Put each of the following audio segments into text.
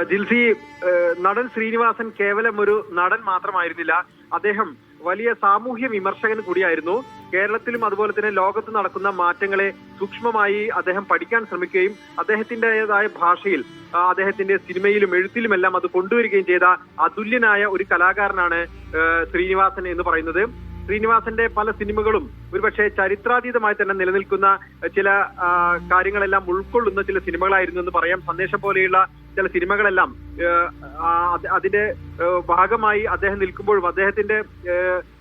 ജിൽസി, നടൻ ശ്രീനിവാസൻ കേവലം ഒരു നടൻ മാത്രമായിരുന്നില്ല. അദ്ദേഹം വലിയ സാമൂഹ്യ വിമർശകൻ കൂടിയായിരുന്നു. കേരളത്തിലും അതുപോലെ തന്നെ ലോകത്ത് നടക്കുന്ന മാറ്റങ്ങളെ സൂക്ഷ്മമായി അദ്ദേഹം പഠിക്കാൻ ശ്രമിക്കുകയും അദ്ദേഹത്തിൻ്റെതായ ഭാഷയിൽ അദ്ദേഹത്തിന്റെ സിനിമയിലും എഴുത്തിലുമെല്ലാം അത് കൊണ്ടുവരികയും ചെയ്ത അതുല്യനായ ഒരു കലാകാരനാണ് ശ്രീനിവാസൻ എന്ന് പറയുന്നത്. ശ്രീനിവാസന്റെ പല സിനിമകളും ഒരുപക്ഷെ ചരിത്രാതീതമായി തന്നെ നിലനിൽക്കുന്ന ചില കാര്യങ്ങളെല്ലാം ഉൾക്കൊള്ളുന്ന ചില സിനിമകളായിരുന്നു എന്ന് പറയാം. സന്ദേശം പോലെയുള്ള ചില സിനിമകളെല്ലാം അതിന്റെ ഭാഗമായി അദ്ദേഹം നിൽക്കുമ്പോഴും അദ്ദേഹത്തിന്റെ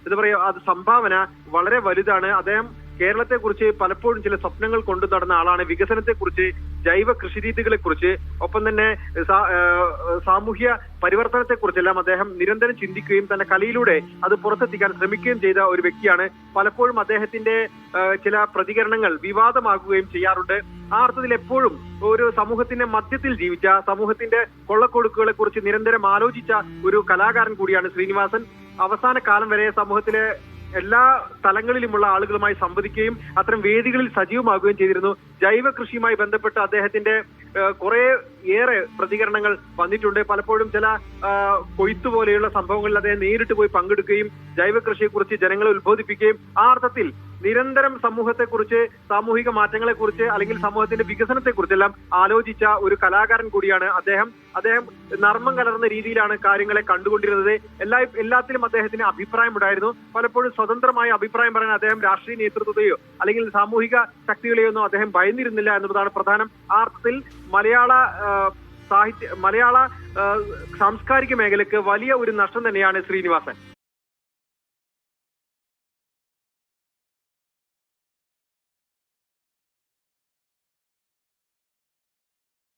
എന്താ പറയാ അത് സംഭാവന വളരെ വലുതാണ്. അദ്ദേഹം കേരളത്തെക്കുറിച്ച് പലപ്പോഴും ചില സ്വപ്നങ്ങൾ കൊണ്ടു നടന്ന ആളാണ്. വികസനത്തെക്കുറിച്ച്, ജൈവ കൃഷിരീതികളെ കുറിച്ച്, ഒപ്പം തന്നെ സാമൂഹ്യ പരിവർത്തനത്തെക്കുറിച്ചെല്ലാം അദ്ദേഹം നിരന്തരം ചിന്തിക്കുകയും തന്റെ കലയിലൂടെ അത് പുറത്തെത്തിക്കാൻ ശ്രമിക്കുകയും ചെയ്ത ഒരു വ്യക്തിയാണ്. പലപ്പോഴും അദ്ദേഹത്തിന്റെ ചില പ്രതികരണങ്ങൾ വിവാദമാകുകയും ചെയ്യാറുണ്ട്. ആ അർത്ഥത്തിൽ എപ്പോഴും ഒരു സമൂഹത്തിന്റെ മധ്യത്തിൽ ജീവിച്ച, സമൂഹത്തിന്റെ കൊള്ളക്കൊടുക്കുകളെ കുറിച്ച് നിരന്തരം ആലോചിച്ച ഒരു കലാകാരൻ കൂടിയാണ് ശ്രീനിവാസൻ. അവസാന കാലം വരെ സമൂഹത്തിലെ എല്ലാ തലങ്ങളിലുമുള്ള ആളുകളുമായി സംവദിക്കുകയും അത്തരം വേദികളിൽ സജീവമാകുകയും ചെയ്തിരുന്നു. ജൈവ കൃഷിയുമായി ബന്ധപ്പെട്ട് അദ്ദേഹത്തിന്റെ ഏറെ പ്രതികരണങ്ങൾ വന്നിട്ടുണ്ട്. പലപ്പോഴും ചില കൊയ്ത്തു പോലെയുള്ള സംഭവങ്ങളിൽ അദ്ദേഹം നേരിട്ട് പോയി പങ്കെടുക്കുകയും ജൈവ കൃഷിയെക്കുറിച്ച് ജനങ്ങളെ ഉത്ബോധിപ്പിക്കുകയും ആ അർത്ഥത്തിൽ നിരന്തരം സമൂഹത്തെക്കുറിച്ച്, സാമൂഹിക മാറ്റങ്ങളെക്കുറിച്ച് അല്ലെങ്കിൽ സമൂഹത്തിന്റെ വികസനത്തെക്കുറിച്ചെല്ലാം ആലോചിച്ച ഒരു കലാകാരൻ കൂടിയാണ് അദ്ദേഹം. അദ്ദേഹം നർമ്മം കലർന്ന രീതിയിലാണ് കാര്യങ്ങളെ കണ്ടുകൊണ്ടിരുന്നത്. എല്ലാത്തിലും അദ്ദേഹത്തിന് അഭിപ്രായമുണ്ടായിരുന്നു. പലപ്പോഴും സ്വതന്ത്രമായ അഭിപ്രായം പറയാൻ അദ്ദേഹം രാഷ്ട്രീയ നേതൃത്വത്തെയോ അല്ലെങ്കിൽ സാമൂഹിക ശക്തികളെയോ ഒന്നും അദ്ദേഹം ഭയന്നിരുന്നില്ല എന്നുള്ളതാണ് പ്രധാനം. ആ അർത്ഥത്തിൽ മലയാള സാംസ്കാരിക മേഖലയ്ക്ക് വലിയ ഒരു നഷ്ടം തന്നെയാണ് ശ്രീനിവാസൻ.